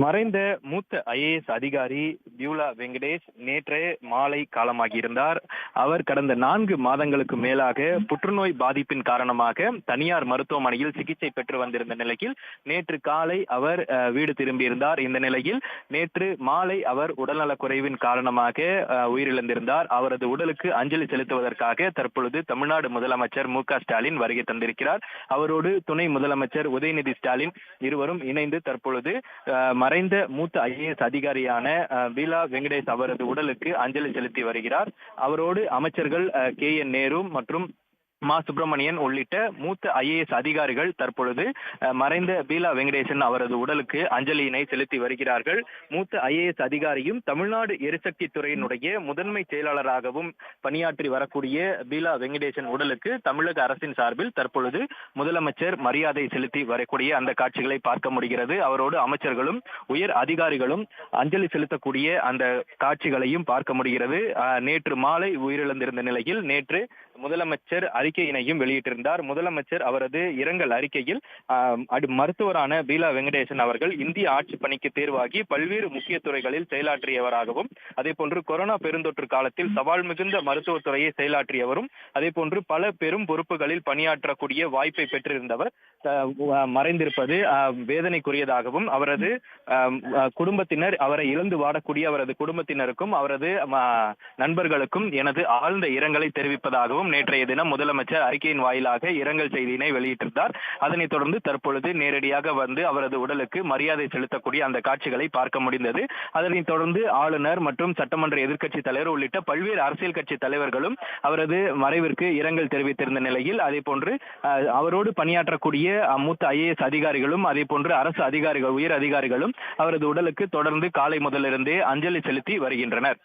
மறைந்த மூத்த ஐஏஎஸ் அதிகாரி பியூலா வெங்கடேஷ் நேற்றே மாலை காலமாகியிருந்தார். அவர் கடந்த 4 மாதங்களுக்கு மேலாக புற்றுநோய் பாதிப்பின் காரணமாக தனியார் மருத்துவமனையில் சிகிச்சை பெற்று வந்திருந்த நிலையில் நேற்று காலை அவர் வீடு திரும்பியிருந்தார். இந்த நிலையில் நேற்று மாலை அவர் உடல்நலக் குறைவின் காரணமாக உயிரிழந்திருந்தார். அவரது உடலுக்கு அஞ்சலி செலுத்துவதற்காக தற்பொழுது தமிழ்நாடு முதலமைச்சர் மு.க.ஸ்டாலின் வருகை தந்திருக்கிறார். அவரோடு துணை முதலமைச்சர் உதயநிதி ஸ்டாலின் இருவரும் இணைந்து தற்பொழுது மறைந்த மூத்த ஐஏஎஸ் அதிகாரியான பீலா வெங்கடேஷ் அவரது உடலுக்கு அஞ்சலி செலுத்தி வருகிறார். அவரோடு அமைச்சர்கள் கே.என். நேரு மற்றும் மா. சுப்பிரமணியன் உள்ளிட்ட மூத்த ஐஏஎஸ் அதிகாரிகள் தற்பொழுது மறைந்த பீலா வெங்கடேசன் அவரது உடலுக்கு அஞ்சலியினை செலுத்தி வருகிறார்கள். மூத்த ஐஏஎஸ் அதிகாரியும் தமிழ்நாடு எரிசக்தி துறையினுடைய முதன்மை செயலாளராகவும் பணியாற்றி வரக்கூடிய பீலா வெங்கடேசன் உடலுக்கு தமிழக அரசின் சார்பில் தற்பொழுது முதலமைச்சர் மரியாதை செலுத்தி வரக்கூடிய அந்த காட்சிகளை பார்க்க முடிகிறது. அவரோடு அமைச்சர்களும் உயர் அதிகாரிகளும் அஞ்சலி செலுத்தக்கூடிய அந்த காட்சிகளையும் பார்க்க முடிகிறது. நேற்று மாலை உயிரிழந்திருந்த நிலையில் நேற்று முதலமைச்சர் அறிக்கையினையும் வெளியிட்டிருந்தார். முதலமைச்சர் அவரது இரங்கல் அறிக்கையில் மருத்துவரான பீலா வெங்கடேசன் அவர்கள் இந்திய ஆட்சி பணிக்கு தேர்வாகி பல்வேறு முக்கிய துறைகளில் செயலாற்றியவராகவும், அதே போன்று கொரோனா பெருந்தொற்று காலத்தில் சவால் மிகுந்த மருத்துவத்துறையை செயலாற்றியவரும், அதே போன்று பல பெரும் பொறுப்புகளில் பணியாற்றக்கூடிய வாய்ப்பை பெற்றிருந்தவர் மறைந்திருப்பது வேதனைக்குரியதாகவும், அவரது குடும்பத்தினர் அவரை இழந்து வாடக்கூடிய அவரது குடும்பத்தினருக்கும் அவரது நண்பர்களுக்கும் எனது ஆழ்ந்த இரங்கலை தெரிவிப்பதாகவும் நேற்றைய தினம் முதலமைச்சர் அறிக்கையின் வாயிலாக இரங்கல் செய்தியினை வெளியிட்டிருந்தார். அதனைத் தொடர்ந்து தற்பொழுது நேரடியாக வந்து அவரது உடலுக்கு மரியாதை செலுத்தக்கூடிய அந்த காட்சிகளை பார்க்க முடிந்தது. அதனைத் தொடர்ந்து ஆளுநர் மற்றும் சட்டமன்ற எதிர்க்கட்சி தலைவர் உள்ளிட்ட பல்வேறு அரசியல் கட்சி தலைவர்களும் அவரது மறைவிற்கு இரங்கல் தெரிவித்திருந்த நிலையில், அதே போன்று அவரோடு பணியாற்றக்கூடிய மூத்த ஐஏஎஸ் அதிகாரிகளும் அதே போன்று அரசு அதிகாரிகள் உயர் அதிகாரிகளும் அவரது உடலுக்கு தொடர்ந்து காலை முதலிருந்தே அஞ்சலி செலுத்தி வருகின்றனர்.